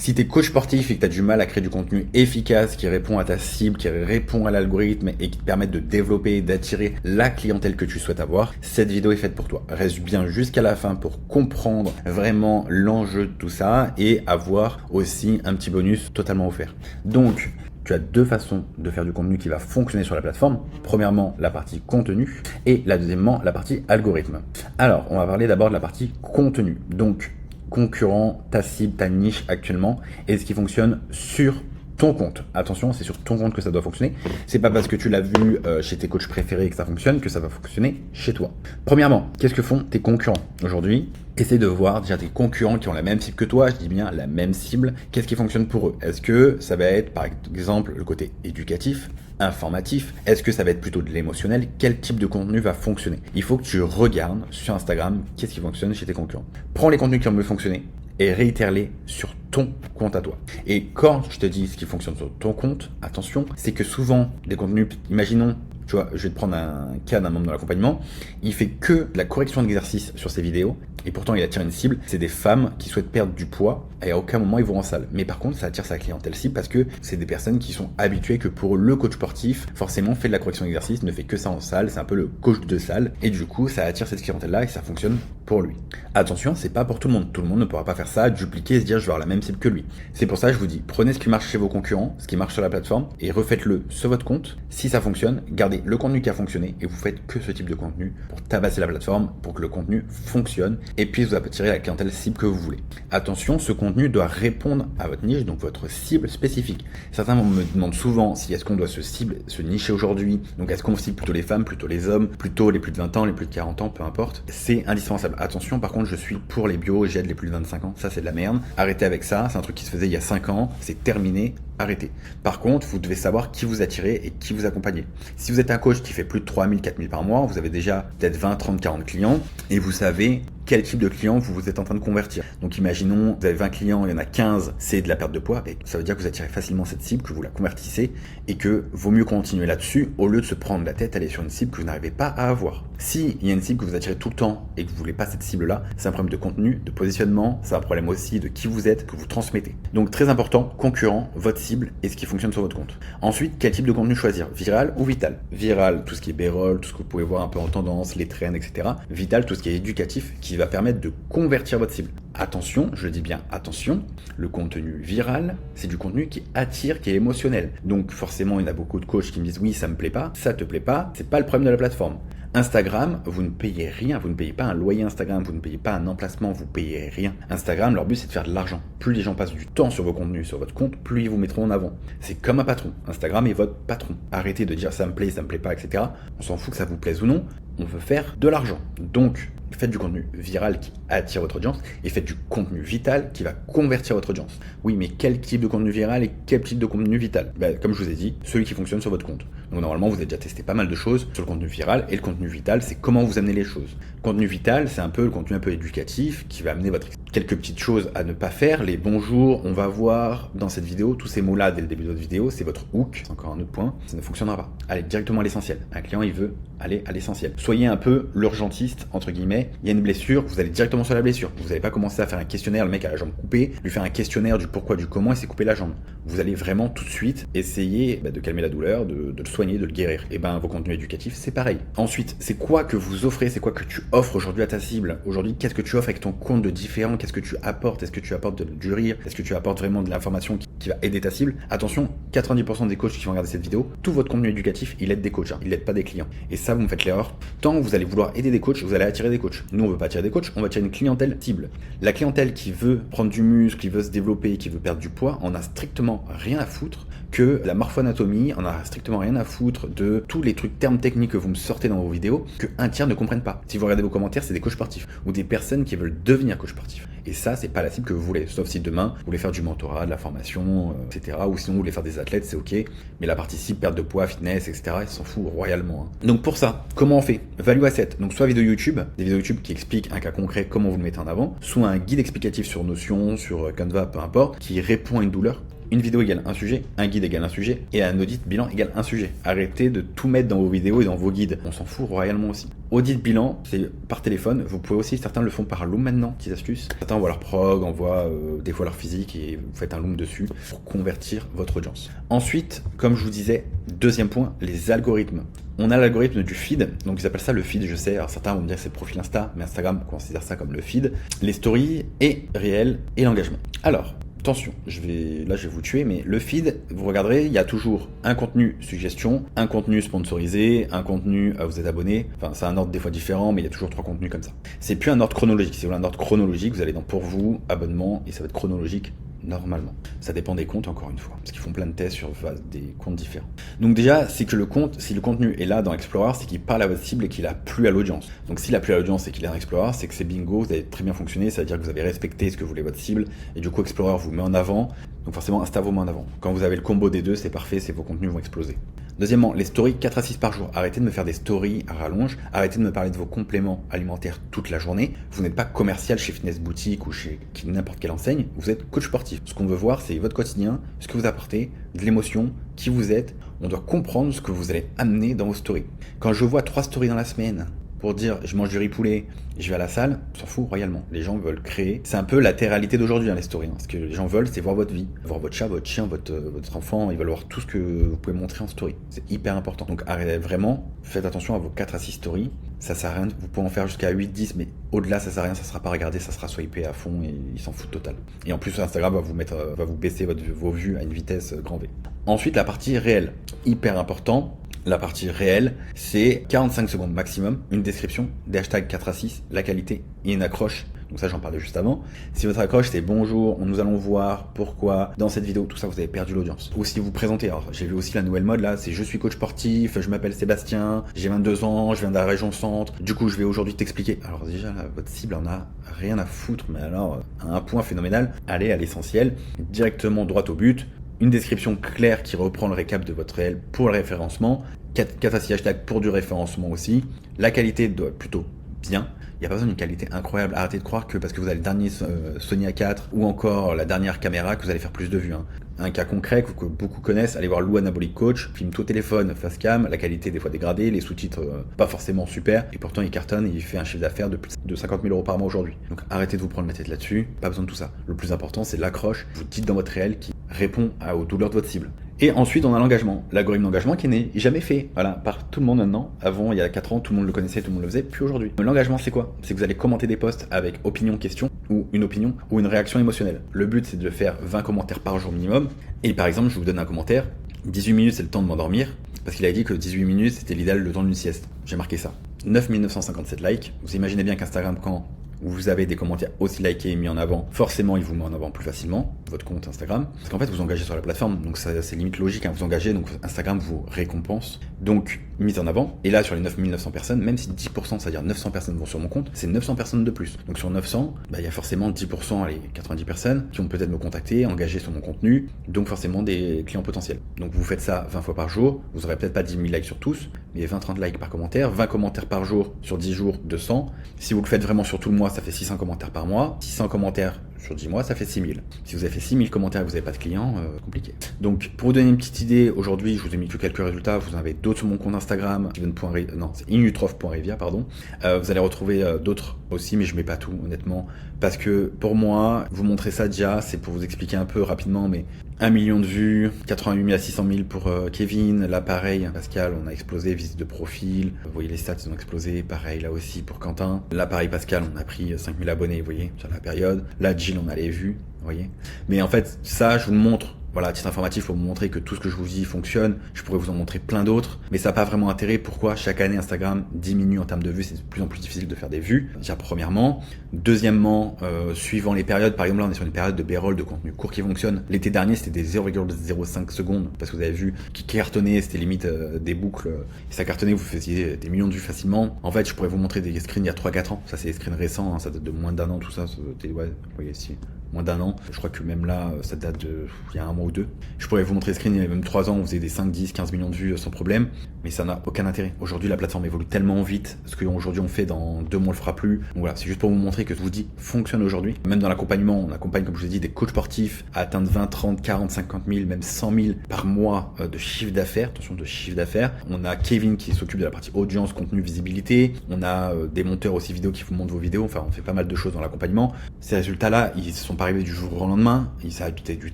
Si tu es coach sportif et que tu as du mal à créer du contenu efficace qui répond à ta cible, qui répond à l'algorithme et qui te permet de développer et d'attirer la clientèle que tu souhaites avoir, cette vidéo est faite pour toi. Reste bien jusqu'à la fin pour comprendre vraiment l'enjeu de tout ça et avoir aussi un petit bonus totalement offert. Donc, tu as deux façons de faire du contenu qui va fonctionner sur la plateforme. Premièrement, la partie contenu et deuxièmement, la partie algorithme. Alors, on va parler d'abord de la partie contenu. Donc, concurrent, ta cible, ta niche actuellement et ce qui fonctionne sur ton compte. Attention, c'est sur ton compte que ça doit fonctionner. C'est pas parce que tu l'as vu chez tes coachs préférés que ça fonctionne que ça va fonctionner chez toi. Premièrement, qu'est-ce que font tes concurrents aujourd'hui? Essaye de voir déjà tes concurrents qui ont la même cible que toi, je dis bien la même cible, qu'est-ce qui fonctionne pour eux? Est-ce que ça va être par exemple le côté éducatif, informatif? Est-ce que ça va être plutôt de l'émotionnel? Quel type de contenu va fonctionner? Il faut que tu regardes sur Instagram qu'est-ce qui fonctionne chez tes concurrents. Prends les contenus qui ont mieux fonctionné et réitère-les sur ton compte à toi. Et quand je te dis ce qui fonctionne sur ton compte, attention, c'est que souvent des contenus, imaginons, tu vois, je vais te prendre un cas d'un membre de l'accompagnement, il fait que de la correction d'exercice sur ses vidéos et pourtant il attire une cible, c'est des femmes qui souhaitent perdre du poids et à aucun moment ils vont en salle. Mais par contre, ça attire sa clientèle cible parce que c'est des personnes qui sont habituées que pour le coach sportif, forcément fait de la correction d'exercice, ne fait que ça en salle, c'est un peu le coach de salle et du coup, ça attire cette clientèle-là et ça fonctionne pour lui. Attention, c'est pas pour tout le monde. Tout le monde ne pourra pas faire ça, dupliquer et se dire je vais avoir la même cible que lui. C'est pour ça que je vous dis, prenez ce qui marche chez vos concurrents, ce qui marche sur la plateforme et refaites-le sur votre compte. Si ça fonctionne, gardez le contenu qui a fonctionné et vous faites que ce type de contenu pour tabasser la plateforme, pour que le contenu fonctionne et puisse vous attirer la clientèle cible que vous voulez. Attention, ce contenu doit répondre à votre niche, donc votre cible spécifique. Certains me demandent souvent si est-ce qu'on doit se nicher aujourd'hui, donc est-ce qu'on cible plutôt les femmes, plutôt les hommes, plutôt les plus de 20 ans, les plus de 40 ans, peu importe. C'est indispensable. Attention, par contre, je suis pour les bio, j'aide les plus de 25 ans, ça c'est de la merde. Arrêtez avec ça, c'est un truc qui se faisait il y a 5 ans, c'est terminé. Arrêtez. Par contre, vous devez savoir qui vous attirez et qui vous accompagnez. Si vous êtes un coach qui fait plus de 3000, 4000 par mois, vous avez déjà peut-être 20, 30, 40 clients et vous savez quel type de client vous êtes en train de convertir. Donc imaginons, vous avez 20 clients, il y en a 15, c'est de la perte de poids. Et ça veut dire que vous attirez facilement cette cible, que vous la convertissez et que vaut mieux continuer là-dessus au lieu de se prendre la tête à aller sur une cible que vous n'arrivez pas à avoir. Si il y a une cible que vous attirez tout le temps et que vous voulez pas cette cible-là, c'est un problème de contenu, de positionnement, c'est un problème aussi de qui vous êtes, que vous transmettez. Donc très important, concurrent, votre cible et ce qui fonctionne sur votre compte. Ensuite, quel type de contenu choisir? Viral ou vital? Viral, tout ce qui est B-roll, tout ce que vous pouvez voir un peu en tendance, les trends, etc. Vital, tout ce qui est éducatif, qui va permettre de convertir votre cible. Attention, je dis bien attention, le contenu viral, c'est du contenu qui attire, qui est émotionnel. Donc forcément, il y en a beaucoup de coachs qui me disent oui, ça me plaît pas, ça te plaît pas, c'est pas le problème de la plateforme. Instagram, vous ne payez rien, vous ne payez pas un loyer Instagram, vous ne payez pas un emplacement, vous payez rien. Instagram, leur but c'est de faire de l'argent. Plus les gens passent du temps sur vos contenus, sur votre compte, plus ils vous mettront en avant. C'est comme un patron. Instagram est votre patron. Arrêtez de dire ça me plaît pas, etc. On s'en fout que ça vous plaise ou non. On veut faire de l'argent. Donc, faites du contenu viral qui attire votre audience et faites du contenu vital qui va convertir votre audience. Oui, mais quel type de contenu viral et quel type de contenu vital? Comme je vous ai dit, celui qui fonctionne sur votre compte. Donc normalement, vous avez déjà testé pas mal de choses sur le contenu viral et le contenu vital, c'est comment vous amenez les choses. Le contenu vital, c'est un peu le contenu un peu éducatif qui va amener quelques petites choses à ne pas faire. Les bonjours, on va voir dans cette vidéo, tous ces mots-là dès le début de votre vidéo, c'est votre hook, c'est encore un autre point, ça ne fonctionnera pas. Allez directement à l'essentiel. Un client, il veut aller à l'essentiel. Soyez un peu l'urgentiste, entre guillemets. Il y a une blessure, vous allez directement sur la blessure. Vous n'allez pas commencer à faire un questionnaire, le mec a la jambe coupée, lui faire un questionnaire du pourquoi, du comment, il s'est coupé la jambe. Vous allez vraiment tout de suite essayer de calmer la douleur, de le soigner, de le guérir. Et vos contenus éducatifs, c'est pareil. Ensuite, c'est quoi que vous offrez, c'est quoi que tu offres aujourd'hui à ta cible? Aujourd'hui, qu'est-ce que tu offres avec ton compte de différent? Qu'est-ce que tu apportes? Est-ce que tu apportes du rire? Est-ce que tu apportes vraiment de l'information qui va aider ta cible? Attention, 90% des coachs qui vont regarder cette vidéo, tout votre contenu éducatif, il aide des coachs, il aide pas des clients. Et ça, vous me faites l'erreur. Tant que vous allez vouloir aider des coachs, vous allez attirer des coachs. Nous, on veut pas attirer des coachs, on va attirer une clientèle cible. La clientèle qui veut prendre du muscle, qui veut se développer, qui veut perdre du poids, on a strictement rien à foutre que la morphoanatomie, on a strictement rien à foutre de tous les trucs termes techniques que vous me sortez dans vos vidéos que un tiers ne comprennent pas. Si vous regardez vos commentaires, c'est des coachs sportifs ou des personnes qui veulent devenir coach sportif. Et ça, c'est pas la cible que vous voulez. Sauf si demain, vous voulez faire du mentorat, de la formation, etc. Ou sinon, vous voulez faire des athlètes, c'est ok. Mais la partie cible, perte de poids, fitness, etc., ils s'en foutent royalement. Donc pour ça, comment on fait? Value asset. Donc soit vidéo YouTube, des vidéos YouTube qui expliquent un cas concret, comment vous le mettez en avant, soit un guide explicatif sur Notion, sur Canva, peu importe, qui répond à une douleur. une vidéo égale un sujet, un guide égale un sujet, et un audit bilan égale un sujet. Arrêtez de tout mettre dans vos vidéos et dans vos guides. On s'en fout royalement aussi. Audit bilan, c'est par téléphone. Vous pouvez aussi, certains le font par Loom maintenant, petite astuce. Certains envoient leur prog, envoient des fois leur physique et vous faites un Loom dessus pour convertir votre audience. Ensuite, comme je vous disais, deuxième point, les algorithmes. On a l'algorithme du feed, donc ils appellent ça le feed, je sais. Alors certains vont me dire que c'est le profil Insta, mais Instagram considère ça comme le feed. Les stories et réels et l'engagement. Alors, attention, je vais vous tuer, mais le feed, vous regarderez, il y a toujours un contenu suggestion, un contenu sponsorisé, un contenu vous êtes abonné. Enfin, c'est un ordre des fois différent, mais il y a toujours 3 contenus comme ça. C'est plus un ordre chronologique. Si vous voulez un ordre chronologique, vous allez dans pour vous, abonnement, et ça va être chronologique. Normalement. Ça dépend des comptes encore une fois, parce qu'ils font plein de tests sur des comptes différents. Donc déjà, c'est que si le contenu est là dans Explorer, c'est qu'il parle à votre cible et qu'il a plu à l'audience. Donc s'il a plu à l'audience et qu'il est dans Explorer, c'est que c'est bingo, vous avez très bien fonctionné, ça veut dire que vous avez respecté ce que voulait votre cible, et du coup Explorer vous met en avant, donc forcément Insta vous met en avant. Quand vous avez le combo des deux, c'est parfait, vos contenus vont exploser. Deuxièmement, les stories 4 à 6 par jour. Arrêtez de me faire des stories à rallonge. Arrêtez de me parler de vos compléments alimentaires toute la journée. Vous n'êtes pas commercial chez Fitness Boutique ou chez n'importe quelle enseigne. Vous êtes coach sportif. Ce qu'on veut voir, c'est votre quotidien, ce que vous apportez, de l'émotion, qui vous êtes. On doit comprendre ce que vous allez amener dans vos stories. Quand je vois 3 stories dans la semaine pour dire je mange du riz poulet, je vais à la salle, on s'en fout royalement. Les gens veulent créer. C'est un peu la réalité d'aujourd'hui, les stories. Ce que les gens veulent, c'est voir votre vie, voir votre chat, votre chien, votre enfant. Ils veulent voir tout ce que vous pouvez montrer en story. C'est hyper important. Donc arrêtez vraiment, faites attention à vos 4 à 6 stories. Ça sert à rien. Vous pouvez en faire jusqu'à 8, 10, mais au-delà, ça sert à rien. Ça sera pas regardé, ça sera swipé à fond et ils s'en foutent total. Et en plus, Instagram va vous baisser vos vues à une vitesse grand V. Ensuite, la partie réelle. Hyper important. La partie réelle, c'est 45 secondes maximum, une description, des hashtags 4 à 6, la qualité et une accroche. Donc ça, j'en parlais juste avant. Si votre accroche, c'est bonjour, nous allons voir pourquoi dans cette vidéo, tout ça, vous avez perdu l'audience. Ou si vous présentez, alors j'ai vu aussi la nouvelle mode là, c'est je suis coach sportif, je m'appelle Sébastien, j'ai 22 ans, je viens de la région centre, du coup, je vais aujourd'hui t'expliquer. Alors déjà, là, votre cible en a rien à foutre, mais alors, à un point phénoménal, allez à l'essentiel, directement droit au but. Une description claire qui reprend le récap de votre réel pour le référencement, 4 à 6 hashtags pour du référencement aussi. La qualité doit être plutôt bien. Il n'y a pas besoin d'une qualité incroyable. Arrêtez de croire que parce que vous avez le dernier Sony A4 ou encore la dernière caméra que vous allez faire plus de vues. Un cas concret que beaucoup connaissent, allez voir Lou Anabolic Coach, filme tout au téléphone, face cam, la qualité des fois dégradée, les sous-titres pas forcément super, et pourtant il cartonne et il fait un chiffre d'affaires de plus de 50 000 € par mois aujourd'hui. Donc arrêtez de vous prendre la tête là-dessus, pas besoin de tout ça. Le plus important c'est l'accroche, vous dites dans votre réel qui répond aux douleurs de votre cible. Et ensuite, on a l'engagement. L'algorithme d'engagement qui n'est jamais fait, voilà, par tout le monde maintenant. Avant, il y a 4 ans, tout le monde le connaissait, tout le monde le faisait, puis aujourd'hui. L'engagement, c'est quoi? C'est que vous allez commenter des posts avec opinion, question, ou une opinion, ou une réaction émotionnelle. Le but, c'est de faire 20 commentaires par jour minimum. Et par exemple, je vous donne un commentaire. 18 minutes, c'est le temps de m'endormir. Parce qu'il a dit que 18 minutes, c'était l'idéal, le temps d'une sieste. J'ai marqué ça. 9 957 likes. Vous imaginez bien qu'Instagram, quand vous avez des commentaires aussi likés et mis en avant, forcément il vous met en avant plus facilement, votre compte Instagram, parce qu'en fait vous engagez sur la plateforme, donc c'est limite logique, vous engagez, donc Instagram vous récompense, donc mise en avant, et là sur les 9900 personnes, même si 10%, c'est-à-dire 900 personnes vont sur mon compte, c'est 900 personnes de plus, donc sur 900, il y a forcément 10%, allez, 90 personnes qui vont peut-être me contacter, engager sur mon contenu, donc forcément des clients potentiels. Donc vous faites ça 20 fois par jour, vous aurez peut-être pas 10 000 likes sur tous, mais 20-30 likes par commentaire, 20 commentaires par jour sur 10 jours, 200, si vous le faites vraiment sur tout le mois, ça fait 600 commentaires par mois. 600 commentaires sur 10 mois, ça fait 6000. Si vous avez fait 6000 commentaires et que vous n'avez pas de clients, compliqué. Donc, pour vous donner une petite idée, aujourd'hui, je vous ai mis que quelques résultats. Vous en avez d'autres sur mon compte Instagram, c'est inutrof.revia, pardon. Vous allez retrouver d'autres aussi, mais je mets pas tout, honnêtement. Parce que, pour moi, vous montrer ça déjà, c'est pour vous expliquer un peu rapidement, mais 1 million de vues, 88 000 à 600 000 pour Kevin. Là, pareil, Pascal, on a explosé, visite de profil. Vous voyez, les stats, ils ont explosé. Pareil, là aussi, pour Quentin. Là, pareil, Pascal, on a pris 5000 abonnés, vous voyez, sur la période. Là, Jill, on a les vues, vous voyez. Mais en fait, ça, je vous le montre. Voilà, titre informatif pour vous montrer que tout ce que je vous dis fonctionne. Je pourrais vous en montrer plein d'autres, mais ça n'a pas vraiment intérêt. Pourquoi? Chaque année, Instagram diminue en termes de vues. C'est de plus en plus difficile de faire des vues. Déjà, premièrement. Deuxièmement, suivant les périodes, par exemple, là, on est sur une période de B-roll, de contenu court qui fonctionne. L'été dernier, c'était des 0,05 secondes, parce que vous avez vu qui cartonnait, c'était limite des boucles. Et ça cartonnait, vous faisiez des millions de vues facilement. En fait, je pourrais vous montrer des screens il y a 3-4 ans. Ça, c'est des screens récents, hein, ça date de moins d'1 an, tout ça. Ouais, vous voyez ici. Moins d'1 an. Je crois que même là, ça date de il y a 1 mois ou 2. Je pourrais vous montrer le screen, il y a même 3 ans, on faisait des 5, 10, 15 millions de vues sans problème. mais ça n'a aucun intérêt. Aujourd'hui, la plateforme évolue tellement vite, ce qu'aujourd'hui on fait dans 2 mois, on le fera plus. Donc voilà, c'est juste pour vous montrer que ce que je vous dis fonctionne aujourd'hui. Même dans l'accompagnement, on accompagne, comme je vous ai dit, des coachs sportifs à atteindre 20, 30, 40, 50 000, même 100 000 par mois de chiffre d'affaires. Attention, de chiffre d'affaires. On a Kevin qui s'occupe de la partie audience, contenu, visibilité. On a des monteurs aussi vidéo qui vous montrent vos vidéos. Enfin, on fait pas mal de choses dans l'accompagnement. Ces résultats-là, ils ne sont pas arrivés du jour au lendemain. Ça a été du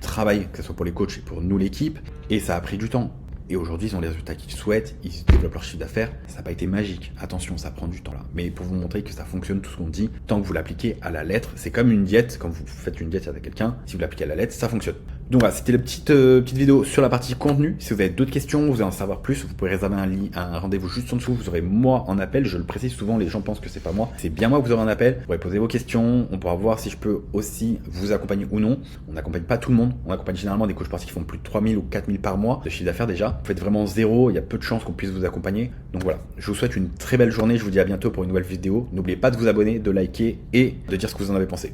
travail, que ce soit pour les coachs et pour nous, l'équipe. Et ça a pris du temps. Et aujourd'hui, ils ont les résultats qu'ils souhaitent, ils développent leur chiffre d'affaires. Ça n'a pas été magique. Attention, ça prend du temps là. Mais pour vous montrer que ça fonctionne tout ce qu'on dit, tant que vous l'appliquez à la lettre, c'est comme une diète. Quand vous faites une diète avec quelqu'un, si vous l'appliquez à la lettre, ça fonctionne. Donc voilà, c'était la petite vidéo sur la partie contenu. Si vous avez d'autres questions, vous voulez en savoir plus, vous pouvez réserver un rendez-vous juste en dessous. Vous aurez moi en appel. Je le précise souvent, les gens pensent que c'est pas moi. C'est bien moi que vous aurez un appel. Vous pourrez poser vos questions. On pourra voir si je peux aussi vous accompagner ou non. On n'accompagne pas tout le monde. On accompagne généralement des coachs sportifs qui font plus de 3 000 ou 4 000 par mois de chiffre d'affaires déjà. Vous faites vraiment zéro. Il y a peu de chances qu'on puisse vous accompagner. Donc voilà, je vous souhaite une très belle journée. Je vous dis à bientôt pour une nouvelle vidéo. N'oubliez pas de vous abonner, de liker et de dire ce que vous en avez pensé.